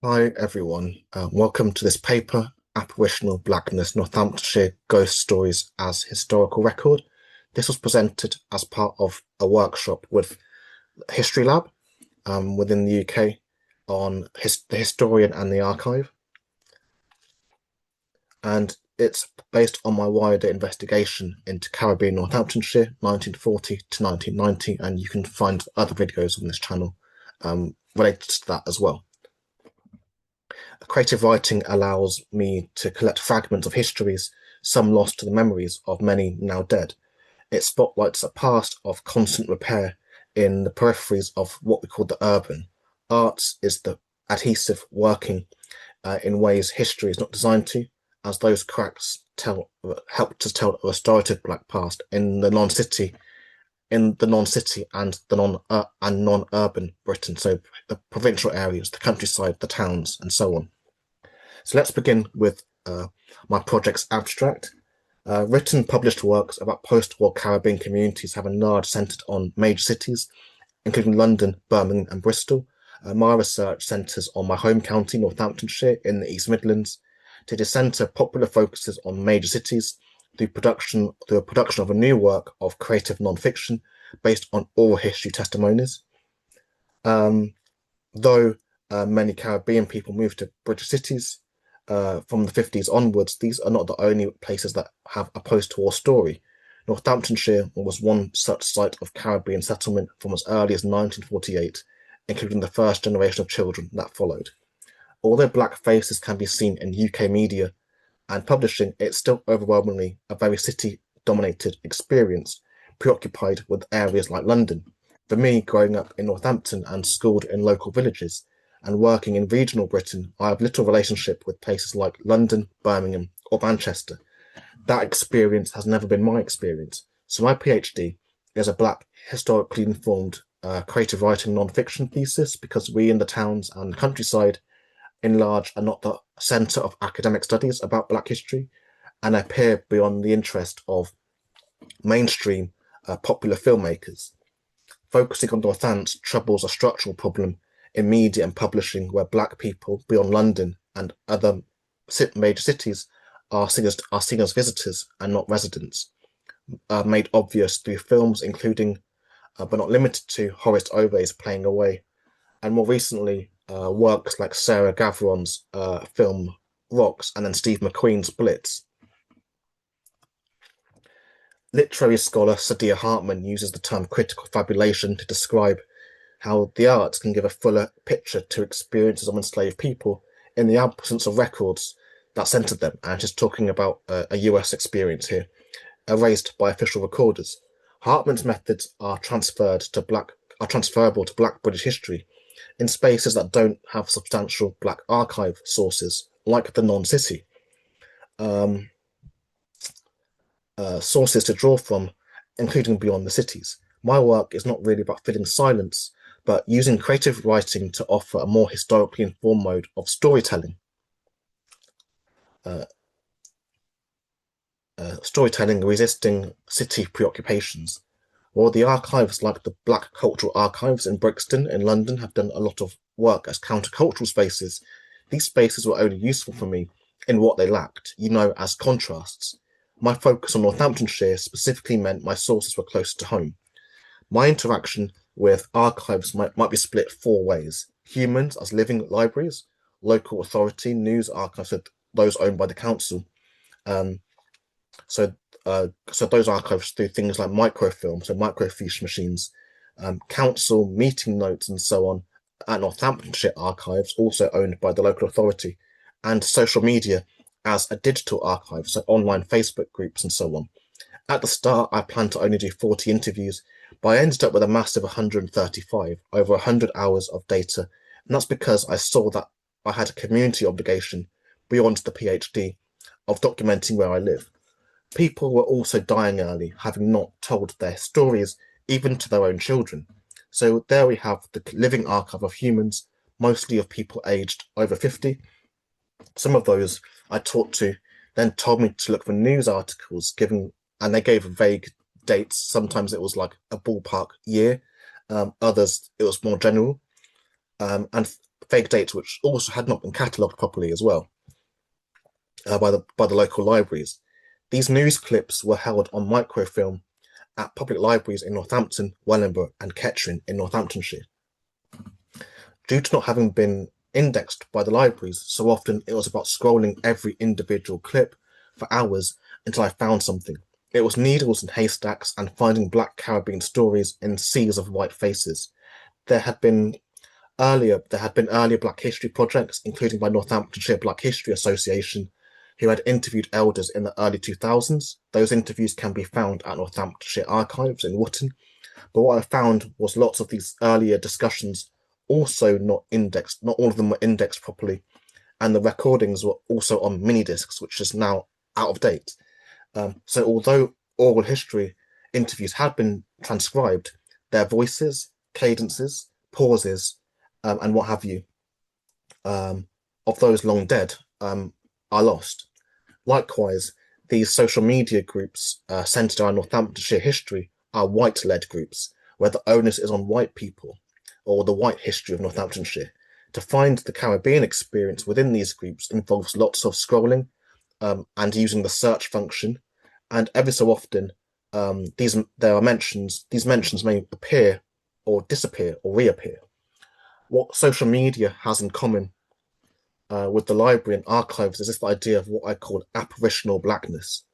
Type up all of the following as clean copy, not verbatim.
Hi everyone, welcome to this paper, Apparitional Blackness, Northamptonshire Ghost Stories as Historical Record. This was presented as part of a workshop with History Lab within the UK on the historian and the archive. And it's based on my wider investigation into Caribbean Northamptonshire, 1940 to 1990, and you can find other videos on this channel related to that as well. Creative writing allows me to collect fragments of histories, some lost to the memories of many now dead. It spotlights a past of constant repair in the peripheries of what we call the urban. Art is the adhesive working in ways history is not designed to, as those cracks help to tell a restorative black past in the non-city and the non-urban Britain, so the provincial areas, the countryside, the towns, and so on. So let's begin with my project's abstract. Written published works about post-war Caribbean communities have a large centred on major cities, including London, Birmingham, and Bristol. My research centres on my home county, Northamptonshire, in the East Midlands. To the centre, popular focuses on major cities through a production of a new work of creative non-fiction based on oral history testimonies. Though many Caribbean people moved to British cities from the 50s onwards, these are not the only places that have a post-war story. Northamptonshire was one such site of Caribbean settlement from as early as 1948, including the first generation of children that followed. Although black faces can be seen in UK media and publishing, it's still overwhelmingly a very city-dominated experience, preoccupied with areas like London. For me, growing up in Northampton and schooled in local villages and working in regional Britain, I have little relationship with places like London, Birmingham, or Manchester. That experience has never been my experience. So my PhD is a black, historically informed, creative writing non-fiction thesis because we in the towns and the countryside in large are not the centre of academic studies about black history and appear beyond the interest of mainstream popular filmmakers. Focusing on Northants troubles a structural problem in media and publishing where black people beyond London and other major cities are seen as visitors and not residents, made obvious through films including, but not limited to, Horace Ove's Playing Away, and more recently, works like Sarah Gavron's film Rocks and then Steve McQueen's Blitz. Literary scholar Saidiya Hartman uses the term critical fabulation to describe how the arts can give a fuller picture to experiences of enslaved people in the absence of records that centered them. And she's talking about a US experience here, erased by official recorders. Hartman's methods are transferable to black British history in spaces that don't have substantial black archive sources, like the non-city. Sources to draw from, including beyond the cities. My work is not really about filling silence, but using creative writing to offer a more historically informed mode of storytelling. Storytelling resisting city preoccupations. While the archives like the Black Cultural Archives in Brixton in London have done a lot of work as countercultural spaces, these spaces were only useful for me in what they lacked, as contrasts. My focus on Northamptonshire specifically meant my sources were closer to home. My interaction with archives might be split four ways: humans as living libraries, local authority, news archives, those owned by the council. So those archives through things like microfilm, so microfiche machines, council meeting notes, and so on, and Northamptonshire archives, also owned by the local authority, and social media as a digital archive, so online Facebook groups and so on. At the start, I planned to only do 40 interviews, but I ended up with a massive 135, over 100 hours of data, and that's because I saw that I had a community obligation beyond the PhD of documenting where I live. People were also dying early, having not told their stories even to their own children. So there we have the living archive of humans, mostly of people aged over 50. Some of those I talked to then told me to look for news articles and they gave vague dates. Sometimes it was like a ballpark year. Others, it was more general. And fake dates which also had not been catalogued properly as well by the local libraries. These news clips were held on microfilm at public libraries in Northampton, Wellingborough, and Kettering in Northamptonshire. Due to not having been indexed by the libraries, so often it was about scrolling every individual clip for hours until I found something. It was needles and haystacks and finding Black Caribbean stories in seas of white faces. There had been earlier Black History projects, including by Northamptonshire Black History Association, who had interviewed elders in the early 2000s. Those interviews can be found at Northamptonshire Archives in Wootton. But what I found was lots of these earlier discussions also not indexed. Not all of them were indexed properly, and the recordings were also on mini discs, which is now out of date. So although oral history interviews had been transcribed, their voices, cadences, pauses, and what have you, of those long dead, are lost. Likewise, these social media groups centered around Northamptonshire history are white-led groups, where the onus is on white people, or the white history of Northamptonshire. To find the Caribbean experience within these groups involves lots of scrolling and using the search function, and every so often these mentions may appear or disappear or reappear. What social media has in common with the library and archives is this idea of what I call apparitional blackness.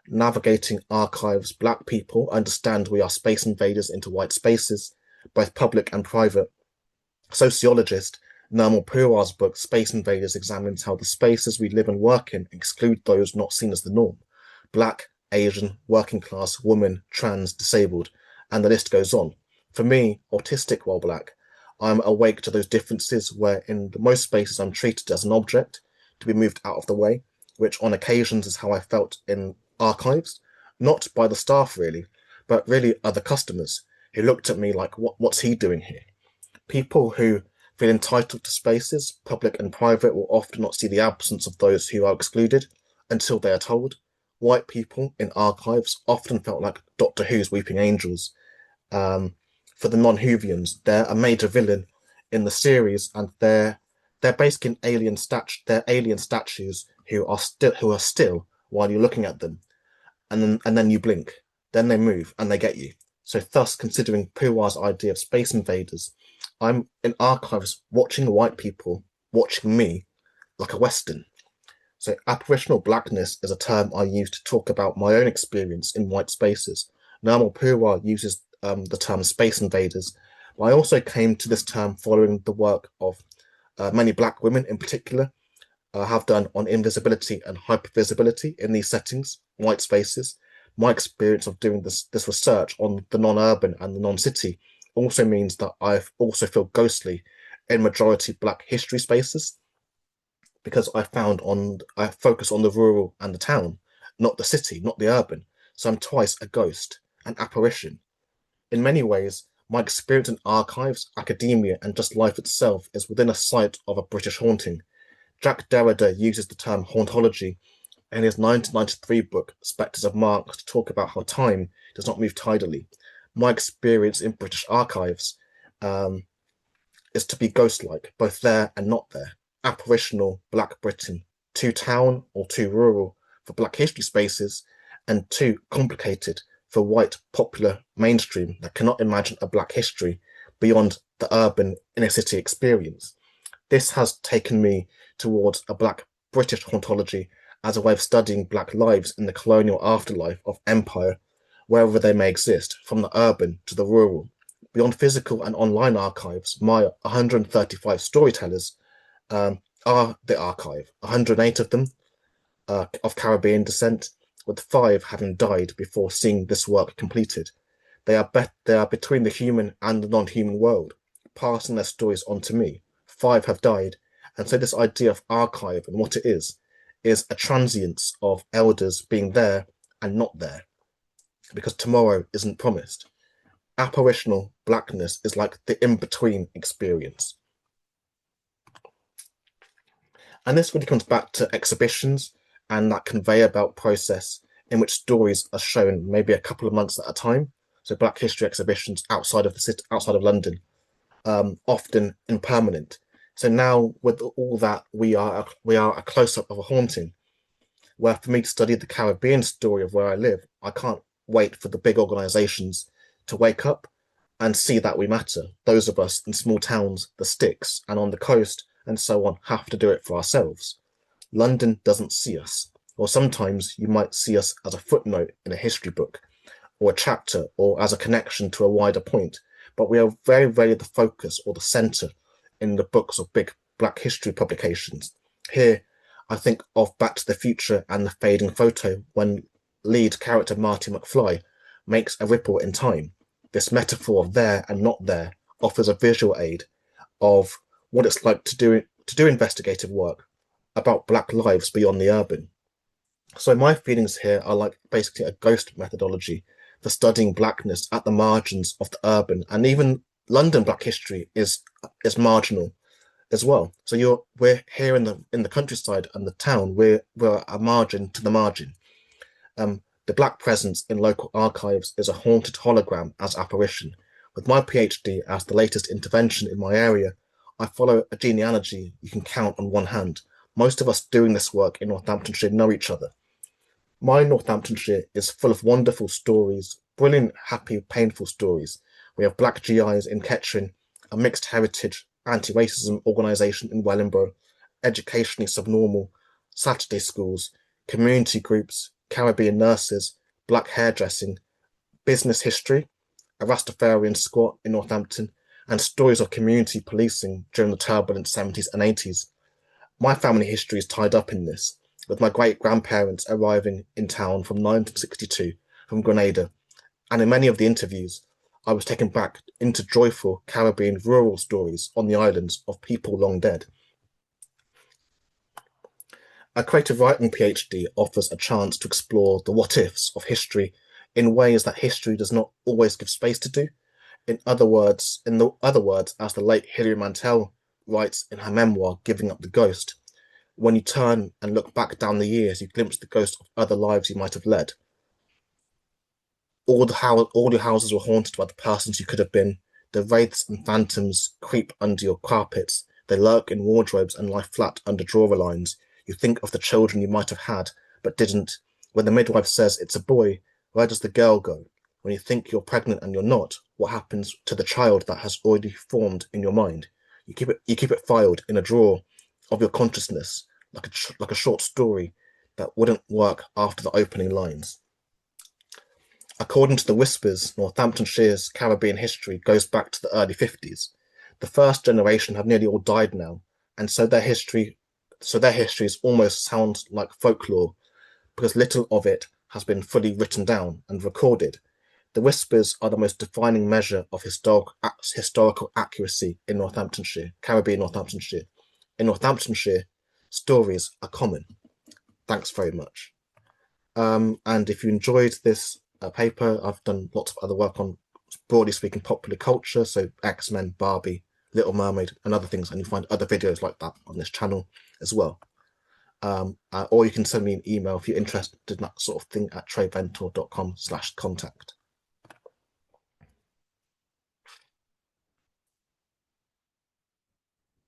Navigating archives, Black people understand we are space invaders into white spaces, both public and private. Sociologist Nirmal Purwar's book Space Invaders examines how the spaces we live and work in exclude those not seen as the norm: Black, Asian, working class, woman, trans, disabled, and the list goes on. For me, autistic while Black, I'm awake to those differences where in the most spaces I'm treated as an object to be moved out of the way, which on occasions is how I felt in archives, not by the staff really, but really other customers who looked at me like, what's he doing here? People who feel entitled to spaces, public and private, will often not see the absence of those who are excluded until they are told. White people in archives often felt like Doctor Who's weeping angels. For the non-Whovians, they're a major villain in the series, and they're basically alien statues who are still while you're looking at them, and then you blink, then they move and they get you. So thus, considering Purwar's idea of space invaders, I'm in archives watching white people watching me like a Western. So apparitional blackness is a term I use to talk about my own experience in white spaces. Nirmal Purwar uses the term space invaders, but I also came to this term following the work of many Black women in particular have done on invisibility and hypervisibility in these settings, white spaces. My experience of doing this research on the non-urban and the non-city also means that I also feel ghostly in majority Black history spaces, because I focus on the rural and the town, not the city, not the urban. So I'm twice a ghost, an apparition. In many ways, my experience in archives, academia, and just life itself is within a sight of a British haunting. Jack Derrida uses the term hauntology in his 1993 book, Spectres of Marx, to talk about how time does not move tidily. My experience in British archives is to be ghost-like, both there and not there. Apparitional Black Britain, too town or too rural for Black history spaces, and too complicated for white popular mainstream that cannot imagine a Black history beyond the urban inner city experience. This has taken me towards a Black British hauntology as a way of studying Black lives in the colonial afterlife of empire, wherever they may exist, from the urban to the rural. Beyond physical and online archives, my 135 storytellers are the archive, 108 of them of Caribbean descent, with 5 having died before seeing this work completed. They are between the human and the non-human world, passing their stories on to me. 5 have died, and so this idea of archive and what it is a transience of elders being there and not there, because tomorrow isn't promised. Apparitional blackness is like the in-between experience. And this really comes back to exhibitions and that conveyor belt process in which stories are shown maybe a couple of months at a time. So Black history exhibitions outside of the city, outside of London, often impermanent. So now with all that, we are a close-up of a haunting, where for me to study the Caribbean story of where I live, I can't wait for the big organizations to wake up and see that we matter. Those of us in small towns, the sticks, and on the coast, and so on, have to do it for ourselves. London doesn't see us, or sometimes you might see us as a footnote in a history book, or a chapter, or as a connection to a wider point. But we are very, very the focus or the center in the books of big Black history publications. Here, I think of Back to the Future and the fading photo when lead character Marty McFly makes a ripple in time. This metaphor of there and not there offers a visual aid of what it's like to do investigative work about Black lives beyond the urban. So my feelings here are like basically a ghost methodology for studying Blackness at the margins of the urban, and even London Black history is marginal as well. So we're here in the countryside and the town. We're a margin to the margin. The Black presence in local archives is a haunted hologram as apparition. With my PhD as the latest intervention in my area, I follow a genealogy you can count on one hand. Most of us doing this work in Northamptonshire know each other. My Northamptonshire is full of wonderful stories, brilliant, happy, painful stories. We have Black GIs in Kettering, a mixed heritage anti-racism organisation in Wellingborough, educationally subnormal, Saturday schools, community groups, Caribbean nurses, Black hairdressing, business history, a Rastafarian squat in Northampton, and stories of community policing during the turbulent 70s and 80s. My family history is tied up in this, with my great-grandparents arriving in town from 1962 from Grenada, and in many of the interviews, I was taken back into joyful Caribbean rural stories on the islands of people long dead. A creative writing PhD offers a chance to explore the what-ifs of history in ways that history does not always give space to do. In other words, as the late Hilary Mantel writes in her memoir, Giving Up the Ghost, when you turn and look back down the years, you glimpse the ghost of other lives you might have led. All your houses were haunted by the persons you could have been. The wraiths and phantoms creep under your carpets. They lurk in wardrobes and lie flat under drawer lines. You think of the children you might have had, but didn't. When the midwife says it's a boy, where does the girl go? When you think you're pregnant and you're not, what happens to the child that has already formed in your mind? You keep it filed in a drawer of your consciousness, like a short story that wouldn't work after the opening lines. According to the Whispers, Northamptonshire's Caribbean history goes back to the early 50s. The first generation have nearly all died now, and so their histories almost sound like folklore, because little of it has been fully written down and recorded. The Whispers are the most defining measure of historical accuracy in Northamptonshire, Caribbean Northamptonshire. In Northamptonshire, stories are common. Thanks very much. And if you enjoyed this paper, I've done lots of other work on, broadly speaking, popular culture, so X-Men, Barbie, Little Mermaid, and other things, and you find other videos like that on this channel as well. Or you can send me an email if you're interested in that sort of thing at treyventour.com/contact.